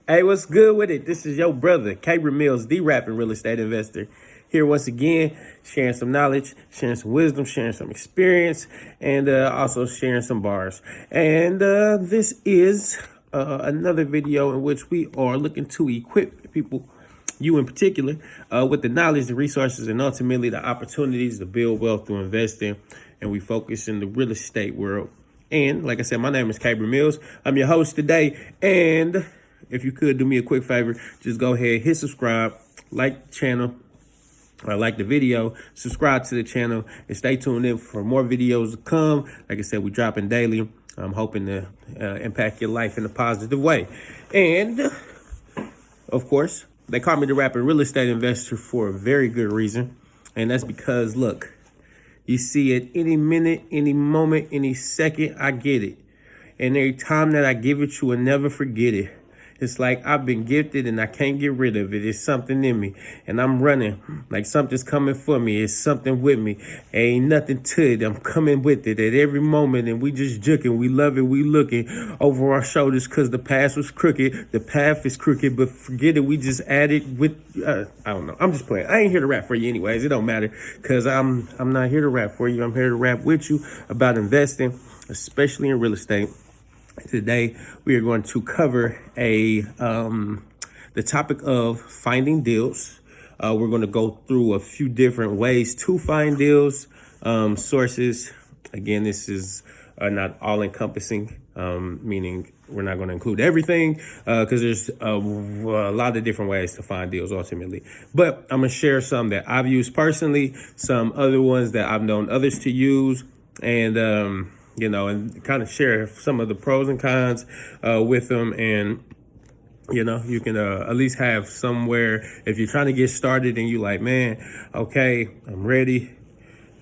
Hey, what's good with it? This is your brother, Cabrin Mills, the rapping real estate investor. Here once again, sharing some knowledge, sharing some wisdom, sharing some experience, and also sharing some bars. And this is another video in which we are looking to equip people, you in particular, with the knowledge, the resources, and ultimately the opportunities to build wealth through investing. And we focus in the real estate world. And like I said, my name is Cabrin Mills. I'm your host today. And if you could do me a quick favor, just go ahead, hit subscribe, like the channel, or like the video, subscribe to the channel, and stay tuned in for more videos to come. Like I said, we're dropping daily. I'm hoping to impact your life in a positive way. And of course, they call me the rapping real estate investor for a very good reason. And that's because, look, you see it any minute, any moment, any second, I get it. And every time that I give it, you will never forget it. It's like I've been gifted and I can't get rid of it. It's something in me and I'm running like something's coming for me. It's something with me. Ain't nothing to it. I'm coming with it at every moment and we just juking. We love it. We looking over our shoulders because the past was crooked. The path is crooked, but forget it. We just added with, I don't know. I'm just playing. I ain't here to rap for you anyways. It don't matter because I'm not here to rap for you. I'm here to rap with you about investing, especially in real estate. Today, we are going to cover the topic of finding deals. We're going to go through a few different ways to find deals, sources. Again, this is not all encompassing, meaning we're not going to include everything because there's a lot of different ways to find deals ultimately. But I'm going to share some that I've used personally, some other ones that I've known others to use, and and kind of share some of the pros and cons with them. And, you can at least have somewhere, if you're trying to get started and you like, man, okay, I'm ready.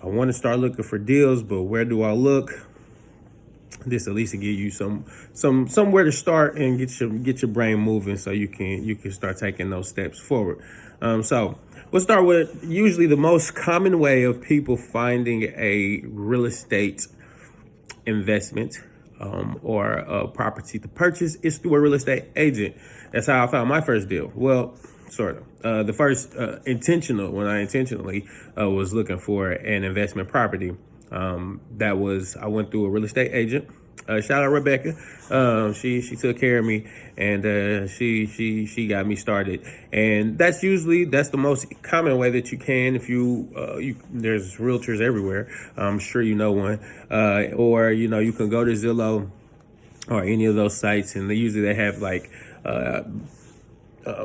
I want to start looking for deals, but where do I look? This at least to give you somewhere to start and get your brain moving so you can start taking those steps forward. So we'll start with usually the most common way of people finding a real estate investment or a property to purchase is through a real estate agent. That's how I found my first deal. Well, sort of. The first when I intentionally was looking for an investment property, I went through a real estate agent. Shout out Rebecca. She took care of me and she got me started. And that's the most common way that you can, if there's realtors everywhere. I'm sure you know one. Or you can go to Zillow or any of those sites, and they have like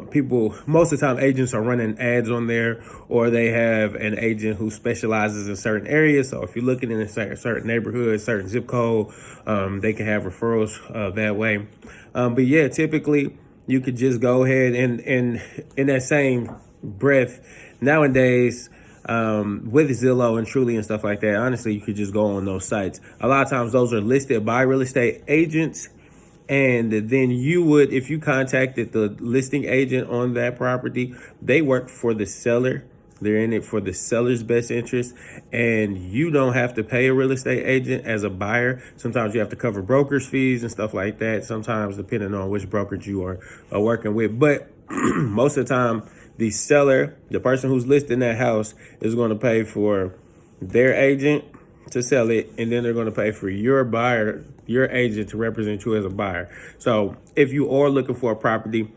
people, most of the time agents are running ads on there, or they have an agent who specializes in certain areas. So if you're looking in a certain neighborhood, certain zip code, they can have referrals that way. But yeah, typically you could just go ahead and in that same breath nowadays, with Zillow and Truly and stuff like that, honestly, you could just go on those sites. A lot of times those are listed by real estate agents. And then if you contacted the listing agent on that property, they work for the seller. They're in it for the seller's best interest. And you don't have to pay a real estate agent as a buyer. Sometimes you have to cover broker's fees and stuff like that. Sometimes depending on which brokerage you are working with. But most of the time, the seller, the person who's listing that house, is going to pay for their agent to sell it, and then they're going to pay for your buyer, your agent, to represent you as a buyer. So if you are looking for a property,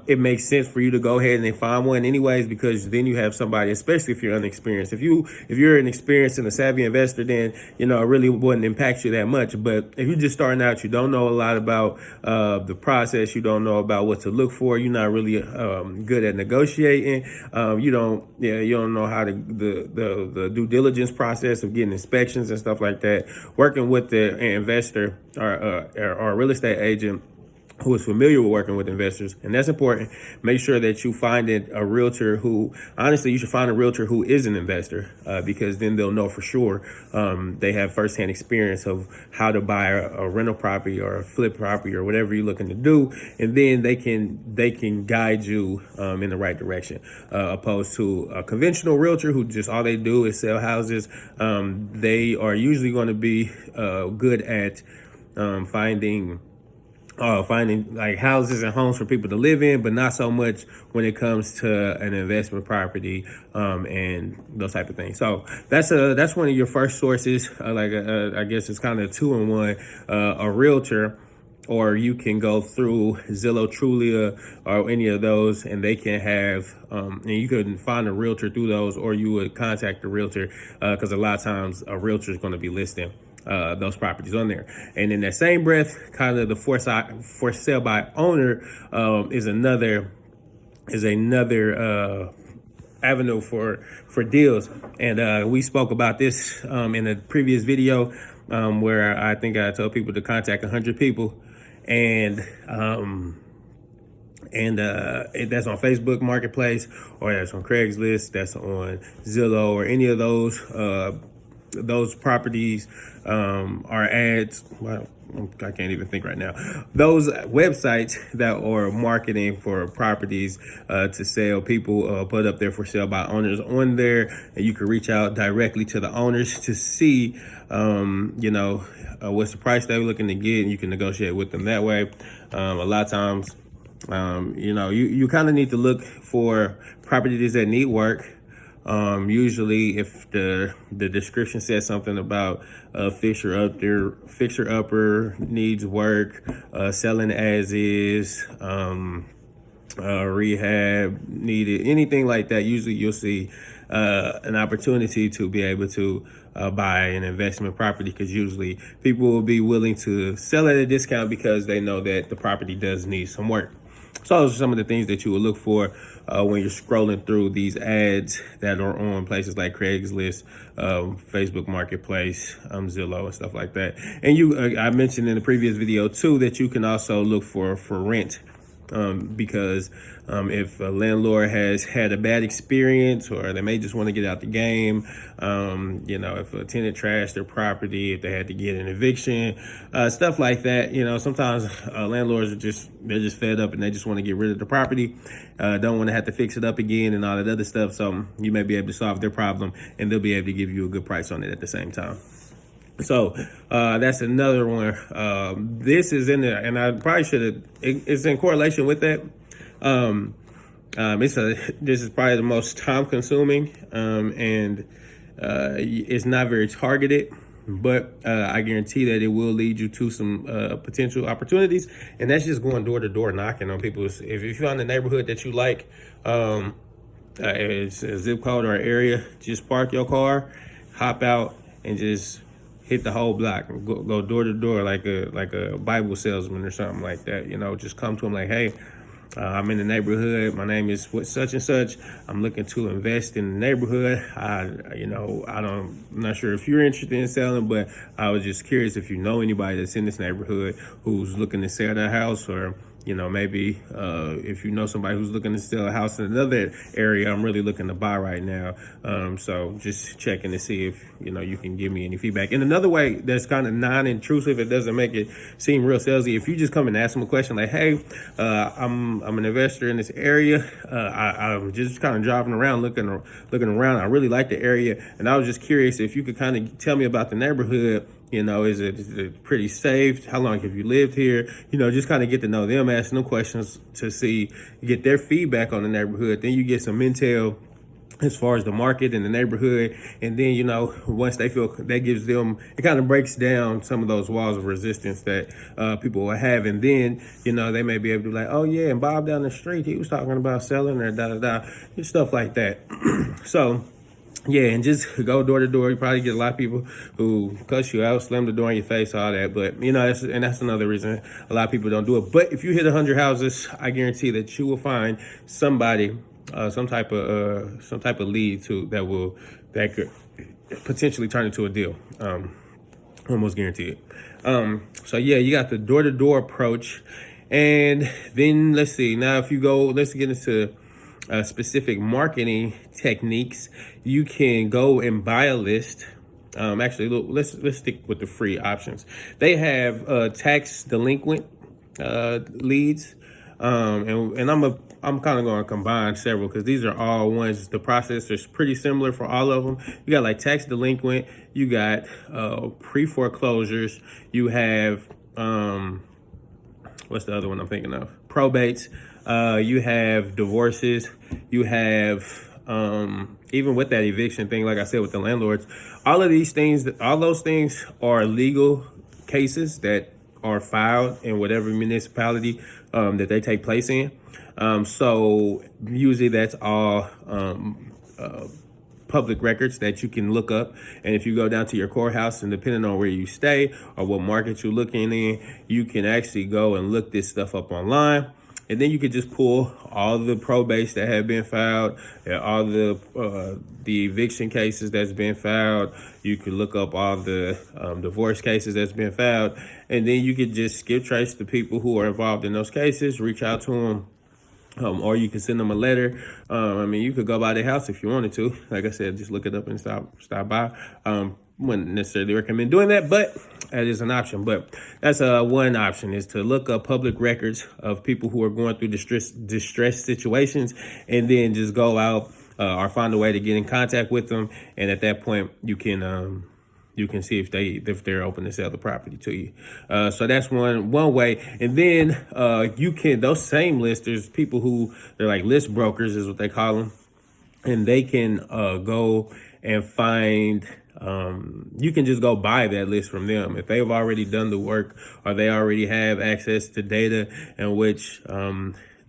it makes sense for you to go ahead and find one anyways, because then you have somebody, especially if you're unexperienced. If you're an experienced and a savvy investor, then it really wouldn't impact you that much. But if you're just starting out, you don't know a lot about the process, you don't know about what to look for, you're not really good at negotiating, you don't know how to the due diligence process of getting inspections and stuff like that. Working with the investor or a real estate agent who is familiar with working with investors, and that's important. Make sure that you find a realtor who, honestly, you should find a realtor who is an investor, because then they'll know for sure. They have firsthand experience of how to buy a rental property or a flip property or whatever you're looking to do, and then they can guide you in the right direction, opposed to a conventional realtor who just all they do is sell houses. They are usually going to be good at finding finding like houses and homes for people to live in, but not so much when it comes to an investment property and those type of things. So that's one of your first sources. I guess it's kind of 2-in-1, a realtor. Or you can go through Zillow, Trulia, or any of those, and they can have, and you can find a realtor through those, or you would contact the realtor, because a lot of times a realtor is going to be listing those properties on there. And in that same breath, kind of the for sale by owner is another avenue for deals. And we spoke about this in a previous video where I think I told people to contact 100 people, and that's on Facebook Marketplace, or that's on Craigslist, that's on Zillow, or any of those properties are ads. Well, I can't even think right now. Those websites that are marketing for properties to sell, people put up there for sale by owners on there, and you can reach out directly to the owners to see, what's the price they're looking to get, and you can negotiate with them that way. A lot of times, you kind of need to look for properties that need work. Usually if the description says something about fixer upper needs work, selling as is, rehab needed, anything like that, usually you'll see an opportunity to be able to buy an investment property, because usually people will be willing to sell at a discount because they know that the property does need some work. So those are some of the things that you will look for when you're scrolling through these ads that are on places like Craigslist, Facebook Marketplace, Zillow, and stuff like that. And I mentioned in the previous video too that you can also look for rent. Because if a landlord has had a bad experience, or they may just want to get out the game, if a tenant trashed their property, if they had to get an eviction, stuff like that, sometimes landlords they're just fed up and they just want to get rid of the property, don't want to have to fix it up again and all that other stuff. So you may be able to solve their problem, and they'll be able to give you a good price on it at the same time. So that's another one. This is in there, and I probably should have. It's in correlation with that. This is probably the most time consuming, and it's not very targeted. But I guarantee that it will lead you to some potential opportunities, and that's just going door to door knocking on people. If you find a neighborhood that you like, it's a zip code or an area, just park your car, hop out, and just hit the whole block, go door to door like a Bible salesman or something like that. Just come to them like, hey, I'm in the neighborhood. My name is such and such. I'm looking to invest in the neighborhood. I'm not sure if you're interested in selling, but I was just curious if you know anybody that's in this neighborhood who's looking to sell their house, or maybe if you know somebody who's looking to sell a house in another area. I'm really looking to buy right now. So just checking to see if, you can give me any feedback. And another way that's kind of non-intrusive, it doesn't make it seem real salesy. If you just come and ask them a question like, hey, I'm an investor in this area. I'm just kind of driving around, looking around. I really like the area. And I was just curious if you could kind of tell me about the neighborhood. Is it pretty safe? How long have you lived here? Just kind of get to know them, ask them questions to get their feedback on the neighborhood. Then you get some intel as far as the market and the neighborhood. And then, once they feel, that gives them, it kind of breaks down some of those walls of resistance that people will have. And then, they may be able to be like, oh yeah, and Bob down the street, he was talking about selling, or stuff like that. So, yeah, and just go door to door. You probably get a lot of people who cuss you out, slam the door in your face, all that. But that's another reason a lot of people don't do it. But if you hit 100 houses, I guarantee that you will find somebody, some type of lead that could potentially turn into a deal. Almost guarantee it. So yeah, you got the door to door approach, and then let's see. Now, if you go, let's get into specific marketing techniques. You can go and buy a list. Actually, look, let's stick with the free options. They have tax delinquent leads, and I'm kind of going to combine several, because these are all ones. The process is pretty similar for all of them. You got like tax delinquent. You got pre-foreclosures. You have what's the other one I'm thinking of? Probates. You have divorces. You have even with that eviction thing, like I said, with the landlords, all of these things, all those things are legal cases that are filed in whatever municipality that they take place in. So usually that's all public records that you can look up. And if you go down to your courthouse, and depending on where you stay or what market you're looking in, you can actually go and look this stuff up online. And then you could just pull all the probates that have been filed, and all the eviction cases that's been filed. You could look up all the divorce cases that's been filed, and then you could just skip trace the people who are involved in those cases, reach out to them. Or you can send them a letter. I mean, you could go by their house if you wanted to. Like I said, just look it up and stop by. Wouldn't necessarily recommend doing that, but that is an option. But that's one option, is to look up public records of people who are going through distress situations, and then just go out or find a way to get in contact with them. And at that point, you can see if they're open to sell the property to you. So that's one way. And then you can, those same listers, people who, they're like list brokers is what they call them, and they can go and find, you can just go buy that list from them. If they've already done the work, or they already have access to data in which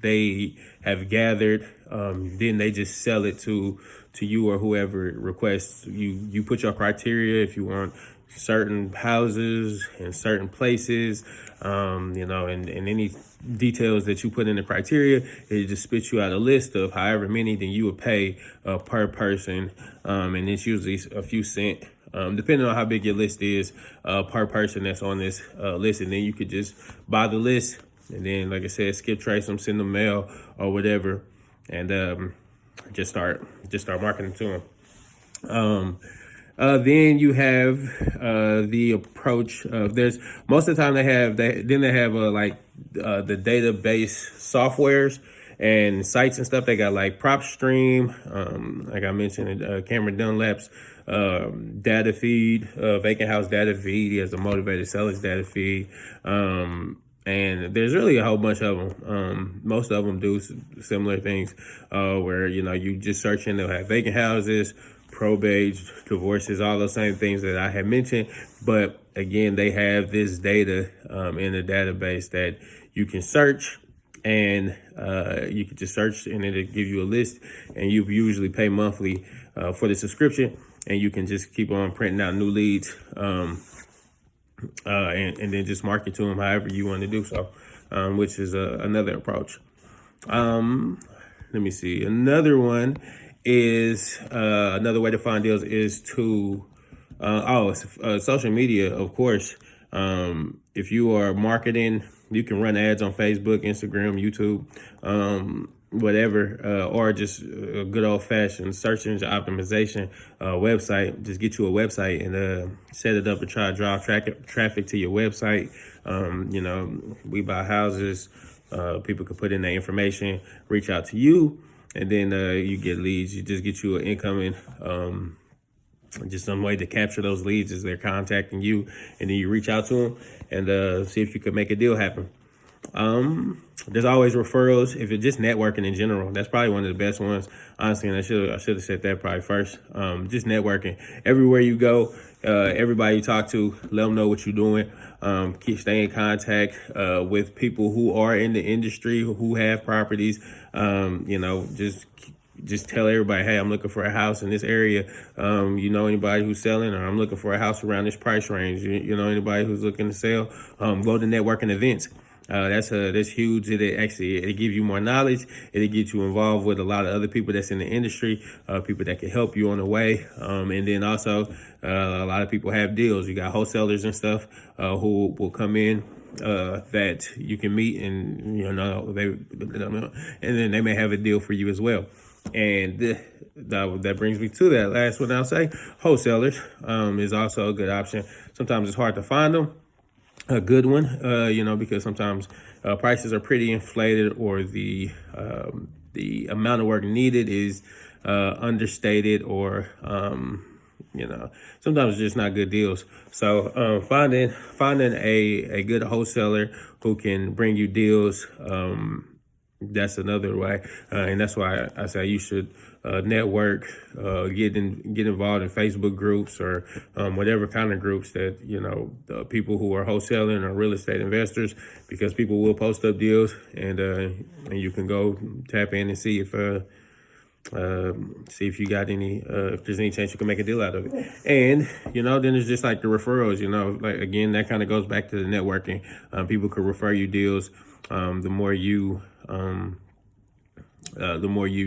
they have gathered, then they just sell it to you or whoever requests. You put your criteria if you want certain houses in certain places, and any details that you put in the criteria, it just spits you out a list of however many then you would pay per person, and it's usually a few cents, depending on how big your list is, per person that's on this list. And then you could just buy the list, and then, like I said, skip trace them, send them mail or whatever, and just start marketing to them. Then you have the approach of, there's, most of the time they have the database softwares and sites and stuff. They got like PropStream, like I mentioned, Cameron Dunlap's data feed, Vacant House data feed. He has a Motivated Sellers data feed. And there's really a whole bunch of them. Most of them do similar things, where, you just search in, they'll have vacant houses, probates, divorces, all those same things that I had mentioned. But again, they have this data in the database that you can search, and you can just search, and it'll give you a list, and you usually pay monthly for the subscription, and you can just keep on printing out new leads. And then just market to them however you want to do so, which is another approach. Let me see. Another one is, another way to find deals is to, social media, of course. If you are marketing, you can run ads on Facebook, Instagram, YouTube, whatever, or just a good old fashioned search engine optimization website. Just get you a website and set it up and try to drive traffic to your website. We buy houses. People can put in their information, reach out to you, and then you get leads. You just get you an incoming, just some way to capture those leads as they're contacting you, and then you reach out to them and see if you could make a deal happen. There's always referrals. If it's just networking in general, that's probably one of the best ones, honestly. And I should have said that probably first. Just networking everywhere you go. Everybody you talk to, let them know what you're doing. Stay in contact with people who are in the industry, who have properties. Just tell everybody, hey, I'm looking for a house in this area. Anybody who's selling, or I'm looking for a house around this price range. Anybody who's looking to sell. Go to networking events. That's huge. It gives you more knowledge. It'll get you involved with a lot of other people that's in the industry, people that can help you on the way. And then also, a lot of people have deals. You got wholesalers and stuff, who will come in, that you can meet, and, and then they may have a deal for you as well. And that brings me to that last one I'll say. Wholesalers, is also a good option. Sometimes it's hard to find them. A good one, because sometimes prices are pretty inflated, or the amount of work needed is understated, or sometimes it's just not good deals. So finding a good wholesaler who can bring you deals, that's another way, and that's why I say you should network, get involved in Facebook groups or whatever kind of groups that the people who are wholesaling or real estate investors, because people will post up deals, and you can go tap in and see if you got any, if there's any chance you can make a deal out of it. And, then it's just like the referrals, like, again, that kind of goes back to the networking. People could refer you deals. The more you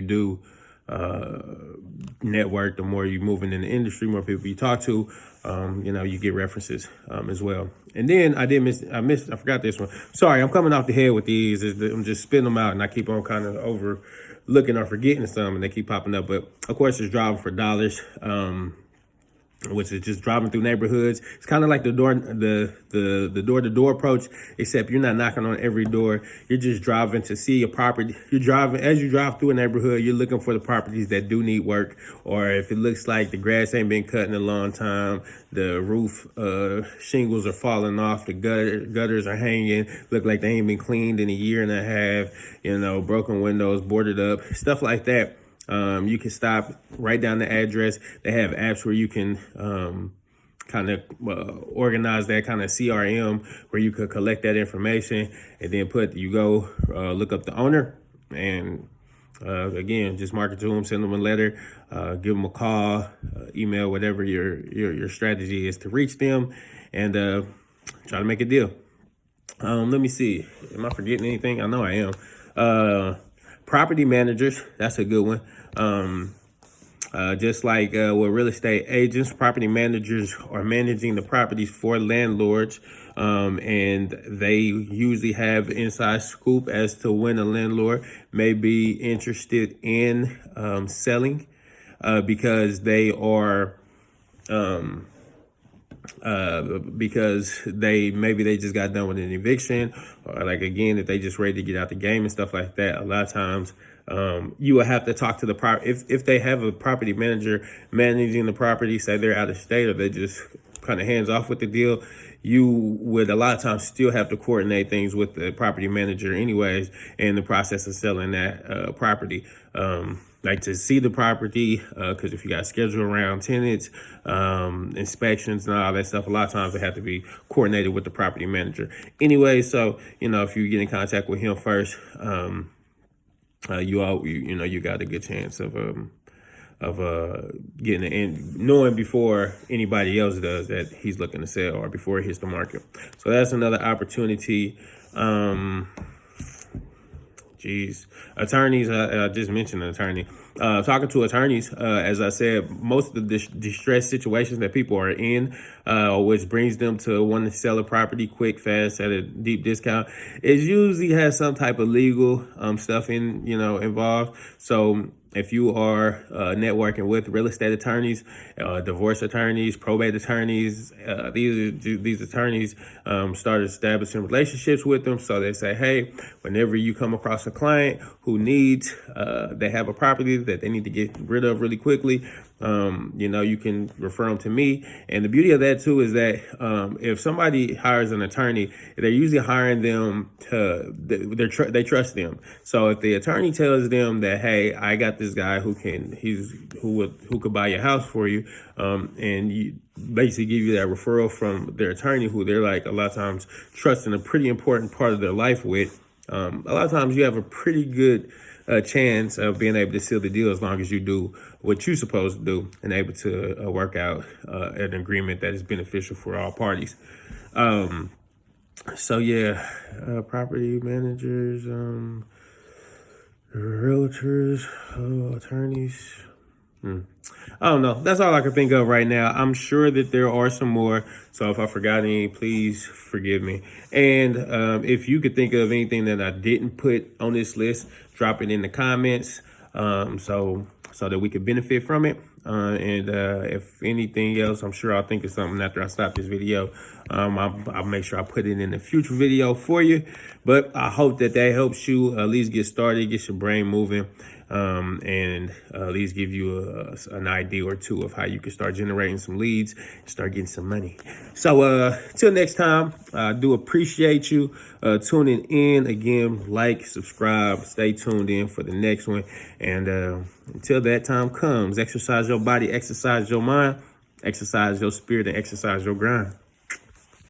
do network, the more you moving in the industry, more people you talk to, you get references as well. And then I forgot this one. Sorry, I'm coming off the head with these. I'm just spitting them out, and I keep on kind of overlooking or forgetting some, and they keep popping up. But of course, it's driving for dollars. Which is just driving through neighborhoods. It's kind of like the door-to-door approach, except you're not knocking on every door. You're just driving to see a property. As you drive through a neighborhood, you're looking for the properties that do need work, or if it looks like the grass ain't been cut in a long time, the roof shingles are falling off, the gutters are hanging, look like they ain't been cleaned in a year and a half, broken windows, boarded up, stuff like that. You can stop, write down the address. They have apps where you can kind of organize that kind of CRM where you could collect that information and then look up the owner and again, just market to them, send them a letter, give them a call, email, whatever your strategy is to reach them, and try to make a deal. Let me see. Am I forgetting anything? I know I am. Property managers, that's a good one. Just like with real estate agents, property managers are managing the properties for landlords, and they usually have inside scoop as to when a landlord may be interested in selling, because they are because they just got done with an eviction, or like, again, if they just ready to get out the game and stuff like that. A lot of times you will have to talk to the if they have a property manager managing the property, say they're out of state or they just kind of hands off with the deal, you would a lot of times still have to coordinate things with the property manager anyways in the process of selling that property. Like to see the property, because if you got schedule around tenants, inspections and all that stuff, a lot of times they have to be coordinated with the property manager. Anyway, so if you get in contact with him first, you got a good chance of getting it in, knowing before anybody else does that he's looking to sell or before it hits the market. So that's another opportunity. Attorneys, I just mentioned an attorney. Talking to attorneys, as I said, most of the distressed situations that people are in, which brings them to wanting to sell a property quick, fast, at a deep discount, it usually has some type of legal stuff involved. So if you are networking with real estate attorneys, divorce attorneys, probate attorneys, these attorneys start establishing relationships with them. So they say, hey, whenever you come across a client who needs, they have a property that they need to get rid of really quickly, you can refer them to me. And the beauty of that too is that if somebody hires an attorney, they're usually hiring them they trust them. So if the attorney tells them that, hey, I got this guy who could buy your house for you, and you basically give you that referral from their attorney, who they're like a lot of times trusting a pretty important part of their life with, a lot of times you have a pretty good chance of being able to seal the deal as long as you do what you're supposed to do and able to work out an agreement that is beneficial for all parties. So yeah, property managers, realtors, attorneys. I don't know. That's all I can think of right now. I'm sure that there are some more. So if I forgot any, please forgive me. And if you could think of anything that I didn't put on this list, drop it in the comments, so that we could benefit from it. And if anything else, I'm sure I'll think of something after I stop this video. I'll make sure I put it in a future video for you. But I hope that helps you at least get started, get your brain moving. and these give you an idea or two of how you can start generating some leads, start getting some money. So till next time, I do appreciate you tuning in. Again, like, subscribe, stay tuned in for the next one. And until that time comes, exercise your body, exercise your mind, exercise your spirit, and exercise your grind.